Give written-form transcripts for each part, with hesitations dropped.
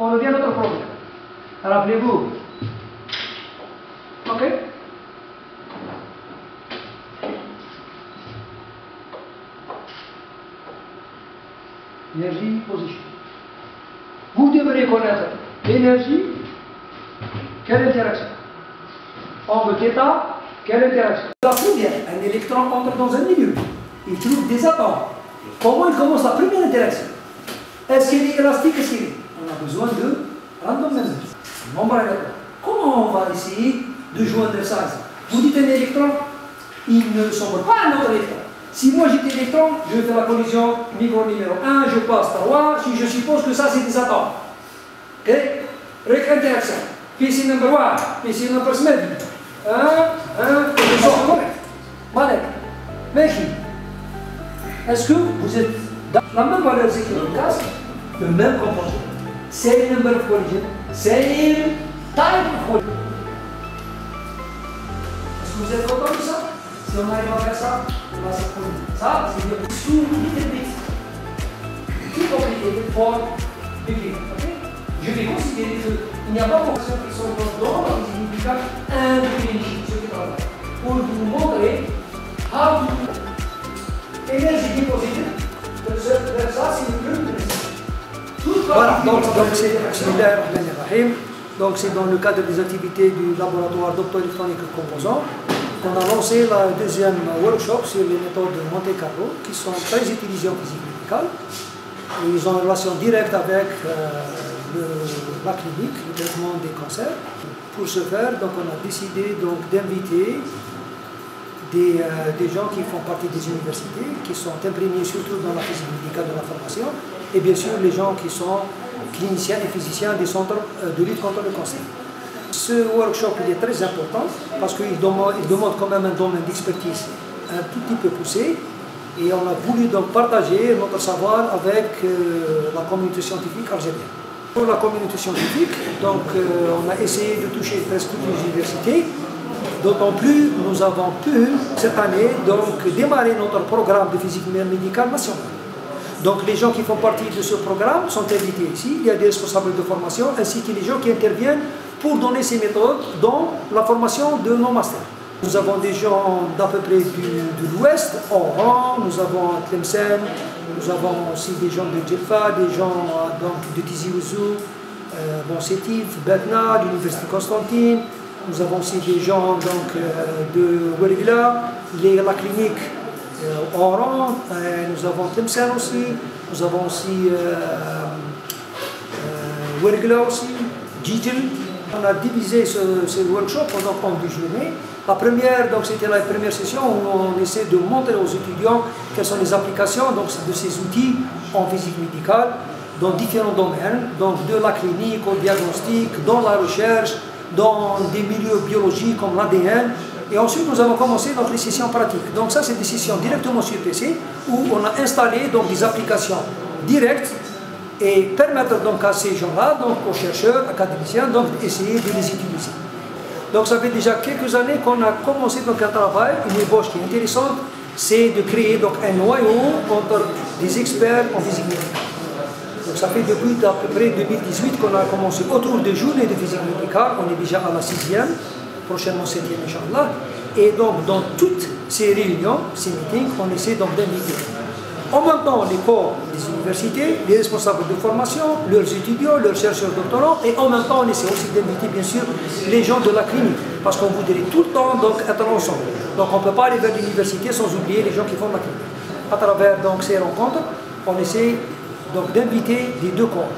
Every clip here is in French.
on revient à notre problème. Rappelez-vous. Ok? Énergie, position. Vous devrez connaître l'énergie, quelle interaction? Angle θ, quelle interaction? La première, un électron entre dans un milieu. Il trouve des atomes. Comment il commence la première interaction? Est-ce qu'il est élastique? Est-ce qu'il est? On a besoin de random number. Nombre aléatoire. Comment on va essayer de joindre ça ici? Vous dites un électron, il ne semble pas un autre électron. Si moi j'étais électron, je fais la collision micro numéro 1, je passe 3, si je suppose que ça c'est des atomes. Ok? Interaction. PC number 1, PC number 7. 1, 1, Malek. Meki. Est-ce que vous êtes dans la même valeur zéclonique, le même composé? Same number of collision, same type of collision. Est-ce que vous êtes content de ça? Si on arrive à faire ça, on va s'apprendre. Ça, c'est dire sous little bit. Too complicated for beginning. Okay? Je vais considérer qu'il n'y a pas de fonctions qui sont dans la physique médicale un définition, ce qui travaille. Pour vous montrer how to énergie positive. Ça, c'est le plus intéressant. Voilà, donc c'est dans le cadre des activités du laboratoire d'optoélectronique composant qu'on a lancé le deuxième workshop sur les méthodes de Monte Carlo qui sont très utilisées en physique médicale. Et ils ont une relation directe avec la clinique, le traitement des cancers. Pour ce faire, donc, on a décidé d'inviter des gens qui font partie des universités, qui sont imprégnés surtout dans la physique médicale de l'information, et bien sûr les gens qui sont cliniciens et physiciens des centres de lutte contre le cancer. Ce workshop il est très important parce qu'il demande quand même un domaine d'expertise un tout petit peu poussé, et on a voulu donc partager notre savoir avec la communauté scientifique algérienne. Pour la communauté scientifique, donc, on a essayé de toucher presque toutes les universités. D'autant plus, nous avons pu, cette année, donc, démarrer notre programme de physique médicale nationale. Donc, les gens qui font partie de ce programme sont invités ici. Il y a des responsables de formation, ainsi que les gens qui interviennent pour donner ces méthodes dans la formation de nos masters. Nous avons des gens d'à peu près de l'Ouest, Oran, nous avons Tlemcen, nous avons aussi des gens de Djelfa, des gens donc, de Tizi Ouzou, Sétif, Betna, l'Université Constantine. Nous avons aussi des gens donc, de Ouergla, la clinique Oran, nous avons Tlemcen aussi, nous avons aussi Ouergla aussi, Djidjel. On a divisé ce workshop en 2 journées. La première, c'était la première session où on essaie de montrer aux étudiants quelles sont les applications donc, de ces outils en physique médicale dans différents domaines, donc de la clinique au diagnostic, dans la recherche, dans des milieux biologiques comme l'ADN. Et ensuite, nous avons commencé donc, les sessions pratiques. Donc ça, c'est des sessions directement sur PC où on a installé donc, des applications directes et permettre donc, à ces gens-là, donc aux chercheurs, académiciens, d'essayer de les utiliser. Donc ça fait déjà quelques années qu'on a commencé donc, un travail, une ébauche qui est intéressante, c'est de créer donc, un noyau entre des experts en physique médicale. Donc ça fait depuis à peu près 2018 qu'on a commencé autour des journées de physique médicale, on est déjà à la 6e, prochainement 7e, Inch'Allah. Et donc dans toutes ces réunions, ces meetings, on essaie donc d'inviter en même temps les corps des universités, les responsables de formation, leurs étudiants, leurs chercheurs doctorants, et en même temps on essaie aussi d'inviter bien sûr les gens de la clinique, parce qu'on voudrait tout le temps donc, être ensemble. Donc on ne peut pas aller vers l'université sans oublier les gens qui font la clinique. À travers donc, ces rencontres, on essaie donc d'inviter les deux corps,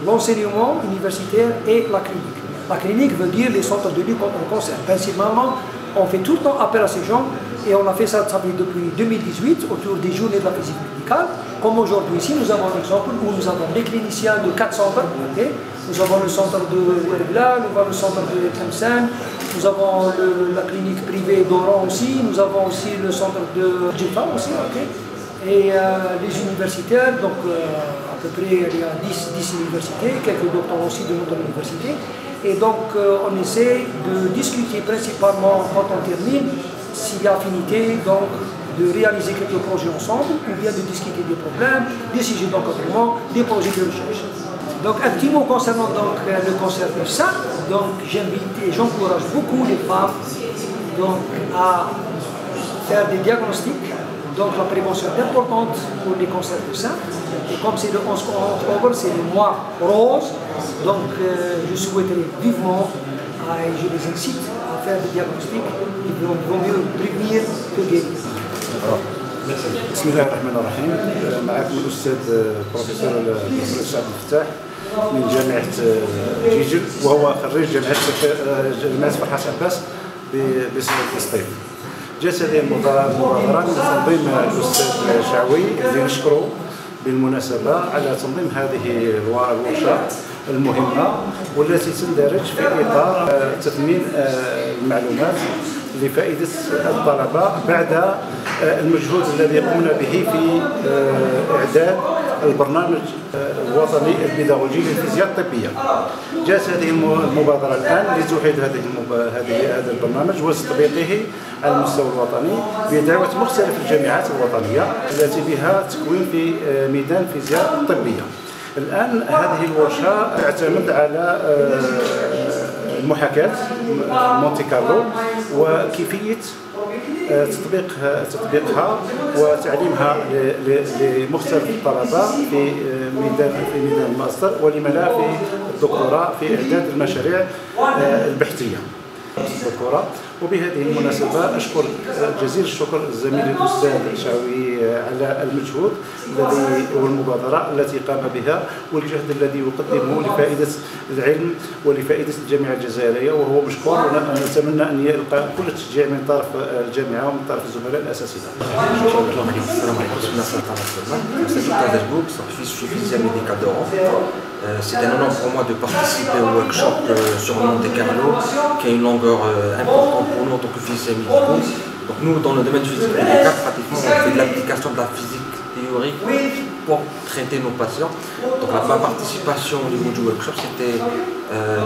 l'enseignement universitaire et la clinique. La clinique veut dire les centres de lutte contre le cancer. Principalement, on fait tout le temps appel à ces gens et on a fait ça depuis 2018 autour des journées de la physique médicale. Comme aujourd'hui ici, nous avons un exemple où nous avons des cliniciens de 4 centres. Okay. Nous avons le centre de Ouergla, nous avons le centre de Tlemcen, nous avons la clinique privée d'Oran aussi, nous avons aussi le centre de Djelfa aussi. Okay. Et les universitaires, donc à peu près il y a 10 universités, quelques doctorants aussi de notre université. Et donc on essaie de discuter principalement quand on termine s'il y a affinité donc, de réaliser quelques projets ensemble ou bien de discuter des problèmes, des sujets d'encadrement, des projets de recherche. Donc un petit mot concernant donc, le cancer du sein. Donc j'invite et j'encourage beaucoup les femmes donc, à faire des diagnostics. Donc la prévention est importante pour les cancers du sein. Et comme c'est le 11 octobre, c'est le mois rose, donc je souhaiterais vivement, et je les incite à faire des diagnostics. Il vaut mieux prévenir que guérir. بسم الله الرحمن الرحيم. معكم الاستاذ بروفيسور سعد الفتاح من جامعه جيجل، وهو خريج جامعه فرحات عباس بسطيف. جات هذه المبادره من تنظيم الاستاذ شعوي اللي نشكره بالمناسبه على تنظيم هذه الورشه المهمه والتي تندرج في اطار تثمين المعلومات لفائدة الطلبة بعد المجهود الذي قمنا به في إعداد البرنامج الوطني البيداغوجي للفيزياء الطبية. جاءت هذه المبادرة الآن لتوحيد هذا البرنامج وتطبيقه على المستوى الوطني بدعوة مختلف الجامعات الوطنية التي بها تكوين في ميدان الفيزياء الطبية. الآن هذه الورشة تعتمد على محاكاة مونتي كارلو وكيفية تطبيقها وتعليمها لمختلف الطلبة في ميدان الماستر ولم لا في الدكتوراه في إعداد المشاريع البحثية الدكتوراه. وبهذه المناسبة أشكر جزيل الشكر زميلي الأستاذ شعوي على المجهود الذي والمبادرة التي قام بها والجهد الذي يقدمه لفائدة العلم ولفائدة الجامعة الجزائرية، وهو مشكور. ونتمنى أن يلقى كل التشجيع من طرف الجامعة ومن طرف الزملاء الأساتذة. C'est un honneur pour moi de participer au workshop sur Monte Carlo, qui a une longueur importante pour nous en tant que physiciens médicaux. Donc nous, dans le domaine du physique médical, pratiquement, on fait de l'application de la physique théorique pour traiter nos patients. Donc ma participation au niveau du workshop, c'était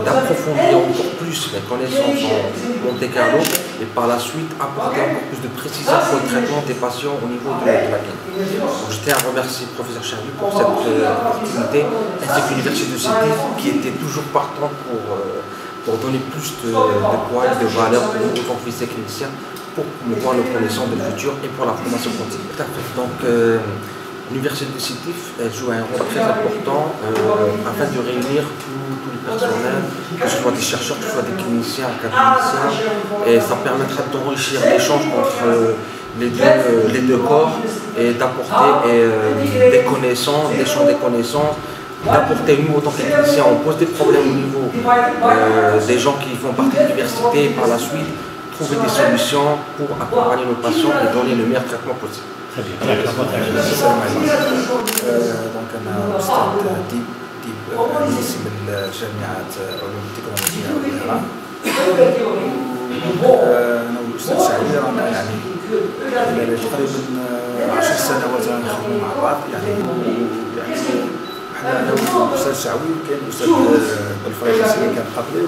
d'approfondir encore plus les connaissances en Monte Carlo et par la suite apporter encore plus de précision pour le traitement des patients au niveau de la clinique. Donc je tiens à remercier le professeur Charlie pour cette opportunité, ainsi que l'université de Sétif qui était toujours partant pour donner plus de poids et de valeur pour nous, en tant que physiciens, pour promouvoir nos connaissances de futur et pour la formation continue. Donc l'université de Sétif joue un rôle très important afin de réunir tous les personnels, que ce soit des chercheurs, que ce soit des cliniciens, académiciens, et ça permettra d'enrichir l'échange entre les deux corps et d'apporter des connaissances, d'échanger des connaissances, d'apporter nous en tant que cliniciens, on pose des problèmes au niveau des gens qui font partie de l'université et par la suite trouver des solutions pour accompagner nos patients et donner le meilleur traitement possible. السلام عليكم. دونك انا استاذ ديب انيس من جامعه علوم التكنولوجيا والإعلام. انا والاستاذ شعبي رانا يعني تقريبا 10 سنوات نخدموا مع بعض. يعني حنا انا والاستاذ شعبي كاين الاستاذ الفريقسي اللي كان قبلي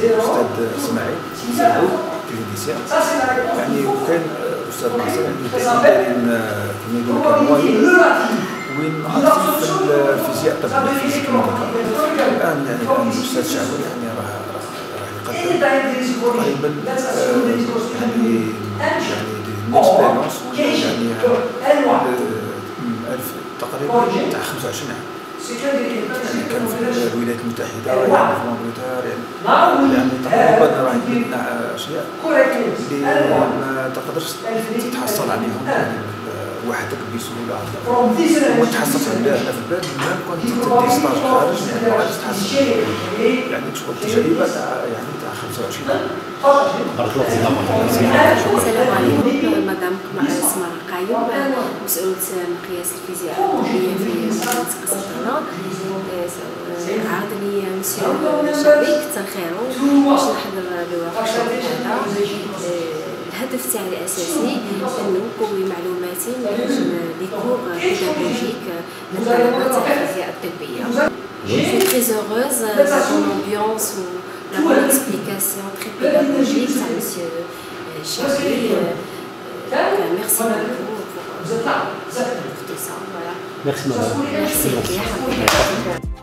والاستاذ اسماعيل كلينيسيان. يعني وكان الاستاذ ناصر اللي دايرين كما يقولوا وين عرفتي في الفيزياء الطبيه الفيزيك ميديكال. الان يعني الاستاذ شعبي يعني راه يقدم تقريبا يعني الاكسبيريونس يعني تقريبا تاع 25 عام. يعني كان في الولايات المتحده يعني في مونغوليا يعني تقريبا راه عندنا اشياء اللي ما تقدرش تتحصل عليهم يعني وحدك بسهوله. وما تحصلش عليها هنا في البلاد ميم كنت تدي ستاج خارج يعني ما غاديش تحصل يعني تشوف تجربه تاع يعني تاع 25 عام. بارك الله فيك. السلام عليكم. مدام اسماء قايم مسؤولة مقياس الفيزياء الطبية في منطقة سلطنة. عرض لي مسيو شعبي كثر خيرو باش نحضر الوركشوب هذا. الهدف تاعي الاساسي انه نقوي معلوماتي من لي كور بيداغوجيك للطلبه تاع الفيزياء الطبيه. Je suis très heureuse de son ambiance ou la bonne explication très pédagogique à monsieur Charlie. Merci beaucoup pour tout ça. Voilà. Merci madame. Merci.